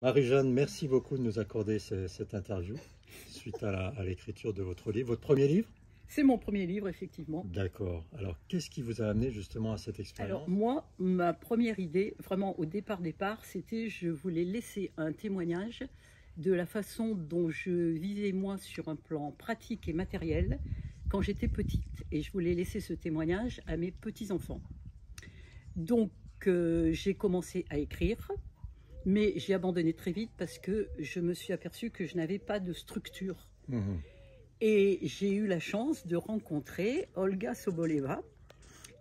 Marie-Jeanne, merci beaucoup de nous accorder cette interview suite à l'écriture de votre livre. Votre premier livre? C'est mon premier livre, effectivement. D'accord. Alors, qu'est-ce qui vous a amené justement à cette expérience? Alors moi, ma première idée, vraiment au départ, c'était je voulais laisser un témoignage de la façon dont je vivais moi sur un plan pratique et matériel quand j'étais petite. Et je voulais laisser ce témoignage à mes petits-enfants. Donc j'ai commencé à écrire, mais j'ai abandonné très vite parce que je me suis aperçue que je n'avais pas de structure. Et j'ai eu la chance de rencontrer Olga Soboleva,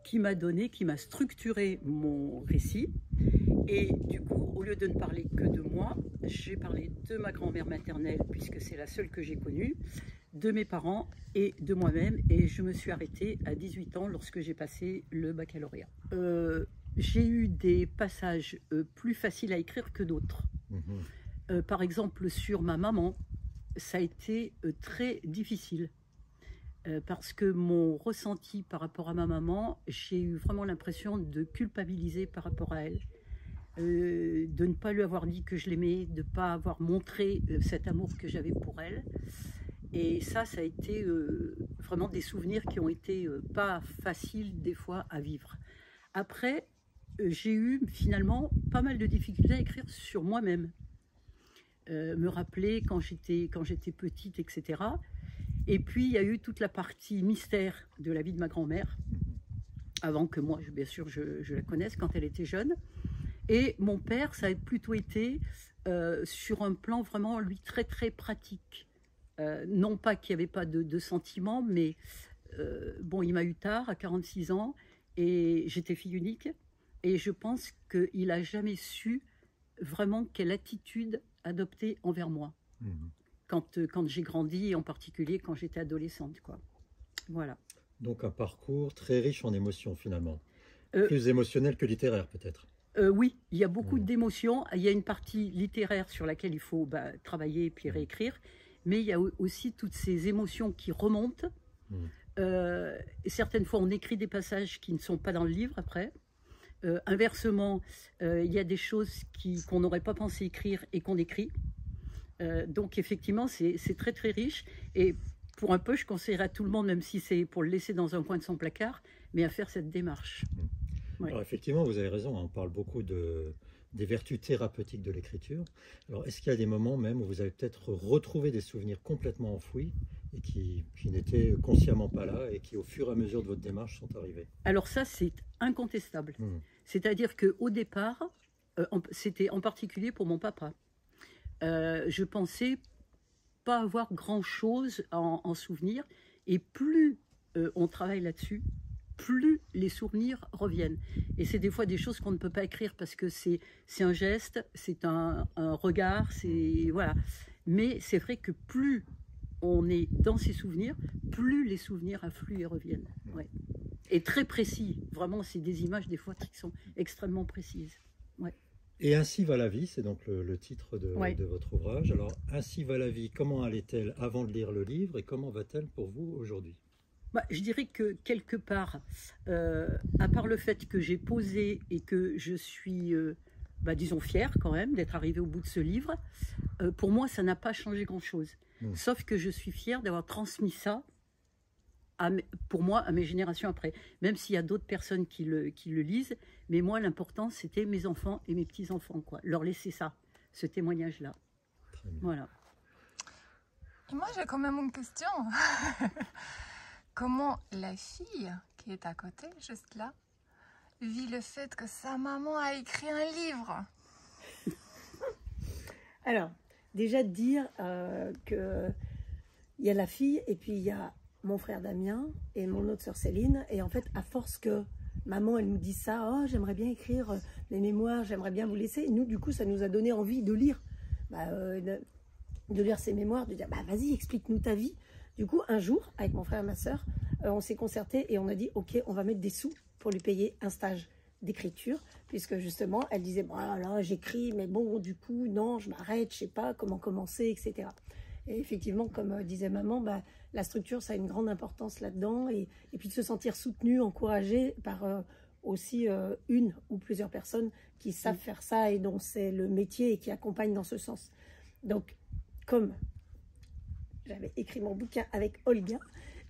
qui m'a structuré mon récit. Et du coup, au lieu de ne parler que de moi, j'ai parlé de ma grand-mère maternelle, puisque c'est la seule que j'ai connue, de mes parents et de moi-même. Et je me suis arrêtée à 18 ans lorsque j'ai passé le baccalauréat. J'ai eu des passages plus faciles à écrire que d'autres. Par exemple, sur ma maman, ça a été très difficile. Parce que mon ressenti par rapport à ma maman, j'ai eu vraiment l'impression de culpabiliser par rapport à elle, de ne pas lui avoir dit que je l'aimais, de ne pas avoir montré cet amour que j'avais pour elle. Et ça a été vraiment des souvenirs qui ont été pas faciles des fois à vivre. Après, j'ai eu finalement pas mal de difficultés à écrire sur moi-même, me rappeler quand j'étais petite, etc. Et puis, il y a eu toute la partie mystère de la vie de ma grand-mère, avant que moi, bien sûr, je la connaisse quand elle était jeune. Et mon père, ça a plutôt été sur un plan vraiment, lui, très, très pratique. Non pas qu'il n'y avait pas de sentiments, mais bon, il m'a eu tard, à 46 ans, et j'étais fille unique. Et je pense qu'il n'a jamais su vraiment quelle attitude adopter envers moi. Quand j'ai grandi, en particulier quand j'étais adolescente, quoi. Voilà. Donc un parcours très riche en émotions finalement. Plus émotionnel que littéraire peut-être. Oui, il y a beaucoup d'émotions. Il y a une partie littéraire sur laquelle il faut travailler et puis réécrire. Mais il y a aussi toutes ces émotions qui remontent. Et certaines fois, on écrit des passages qui ne sont pas dans le livre après. Inversement, il y a des choses qu'on n'aurait pas pensé écrire et qu'on écrit. Donc effectivement, c'est très très riche. Et pour un peu, je conseillerais à tout le monde, même si c'est pour le laisser dans un coin de son placard, mais à faire cette démarche. Ouais. Alors effectivement, vous avez raison, on parle beaucoup des vertus thérapeutiques de l'écriture. Alors est-ce qu'il y a des moments même où vous avez peut-être retrouvé des souvenirs complètement enfouis et qui n'étaient consciemment pas là et qui au fur et à mesure de votre démarche sont arrivés? Alors ça, c'est incontestable. C'est-à-dire qu'au départ, c'était en particulier pour mon papa. Je pensais pas avoir grand-chose en souvenir, et plus on travaille là-dessus, plus les souvenirs reviennent. Et c'est des fois des choses qu'on ne peut pas écrire parce que c'est un geste, c'est un regard, c'est voilà. Mais c'est vrai que plus on est dans ces souvenirs, plus les souvenirs affluent et reviennent. Ouais. Et très précis. Vraiment, c'est des images des fois qui sont extrêmement précises. Ouais. Et Ainsi va la vie, c'est donc le titre de votre ouvrage. Alors, Ainsi va la vie, comment allait-elle avant de lire le livre et comment va-t-elle pour vous aujourd'hui? Je dirais que quelque part, à part le fait que j'ai posé et que je suis, disons, fière quand même d'être arrivée au bout de ce livre, pour moi, ça n'a pas changé grand-chose. Sauf que je suis fière d'avoir transmis ça, pour moi, à mes générations après. Même s'il y a d'autres personnes qui le lisent, mais moi, l'important, c'était mes enfants et mes petits-enfants, quoi. Leur laisser ça, ce témoignage-là. Voilà. Et moi, j'ai quand même une question. Comment la fille qui est à côté, juste là, vit le fait que sa maman a écrit un livre? Alors, déjà de dire qu'il y a la fille et puis il y a mon frère Damien et mon autre sœur Céline. Et en fait, à force que maman, elle nous dit ça, oh, j'aimerais bien écrire mes mémoires, j'aimerais bien vous laisser. Et nous, du coup, ça nous a donné envie de lire, de lire ses mémoires, de dire, vas-y, explique-nous ta vie. Du coup, un jour, avec mon frère et ma sœur, on s'est concerté et on a dit, ok, on va mettre des sous pour lui payer un stage d'écriture, puisque justement, elle disait, là, j'écris, mais bon, du coup, non, je m'arrête, je sais pas comment commencer, etc. Et effectivement, comme disait maman, la structure, ça a une grande importance là-dedans, et puis de se sentir soutenu, encouragé par aussi une ou plusieurs personnes qui savent faire ça et dont c'est le métier et qui accompagnent dans ce sens. Donc, comme j'avais écrit mon bouquin avec Olga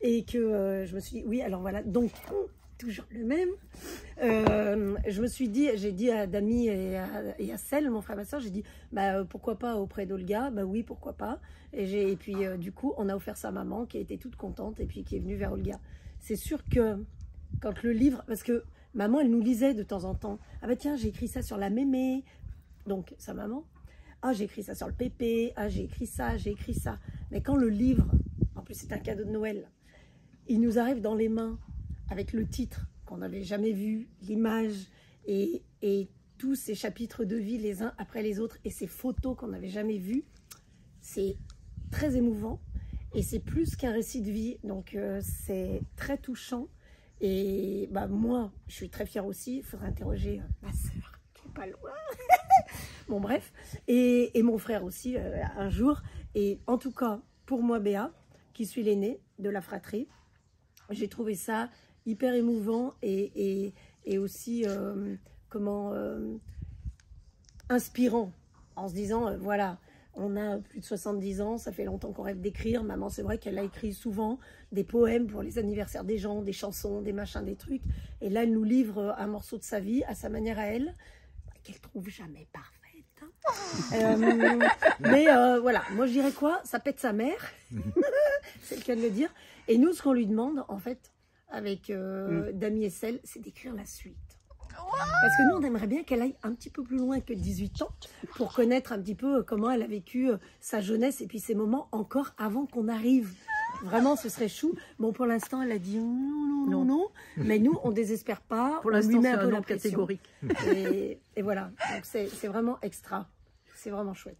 et que je me suis dit, oui, alors voilà, donc toujours le même. Je me suis dit, j'ai dit à Dami et à Celle, mon frère et ma soeur, j'ai dit, bah, pourquoi pas auprès d'Olga? Bah oui, pourquoi pas. Et puis, du coup, on a offert ça à maman, qui a été toute contente, et puis qui est venue vers Olga. C'est sûr que quand le livre, parce que maman, elle nous lisait de temps en temps, ah bah tiens, j'ai écrit ça sur la mémé, donc sa maman, ah j'ai écrit ça sur le pépé, ah j'ai écrit ça, j'ai écrit ça. Mais quand le livre, en plus c'est un cadeau de Noël, il nous arrive dans les mains, avec le titre qu'on n'avait jamais vu, l'image et tous ces chapitres de vie les uns après les autres et ces photos qu'on n'avait jamais vues, c'est très émouvant et c'est plus qu'un récit de vie, donc c'est très touchant et bah, moi je suis très fière aussi, il faudrait interroger ma sœur qui n'est pas loin, bon bref, et mon frère aussi un jour, et en tout cas pour moi Béa, qui suis l'aînée de la fratrie, j'ai trouvé ça hyper émouvant et aussi inspirant, en se disant voilà, on a plus de 70 ans, ça fait longtemps qu'on rêve d'écrire. Maman, c'est vrai qu'elle a écrit souvent des poèmes pour les anniversaires des gens, des chansons, des machins, des trucs. Et là, elle nous livre un morceau de sa vie à sa manière à elle, qu'elle trouve jamais parfaite. Mais voilà, moi je dirais quoi? Ça pète sa mère, c'est le cas de le dire. Et nous, ce qu'on lui demande, en fait, avec Dami et Celle, c'est d'écrire la suite. Parce que nous, on aimerait bien qu'elle aille un petit peu plus loin que 18 ans pour connaître un petit peu comment elle a vécu sa jeunesse et puis ses moments encore avant qu'on arrive. Vraiment, ce serait chou. Bon, pour l'instant, elle a dit non. Mais nous, on ne désespère pas. Pour l'instant, c'est un peu non catégorique. Et voilà. Donc, c'est vraiment extra. C'est vraiment chouette.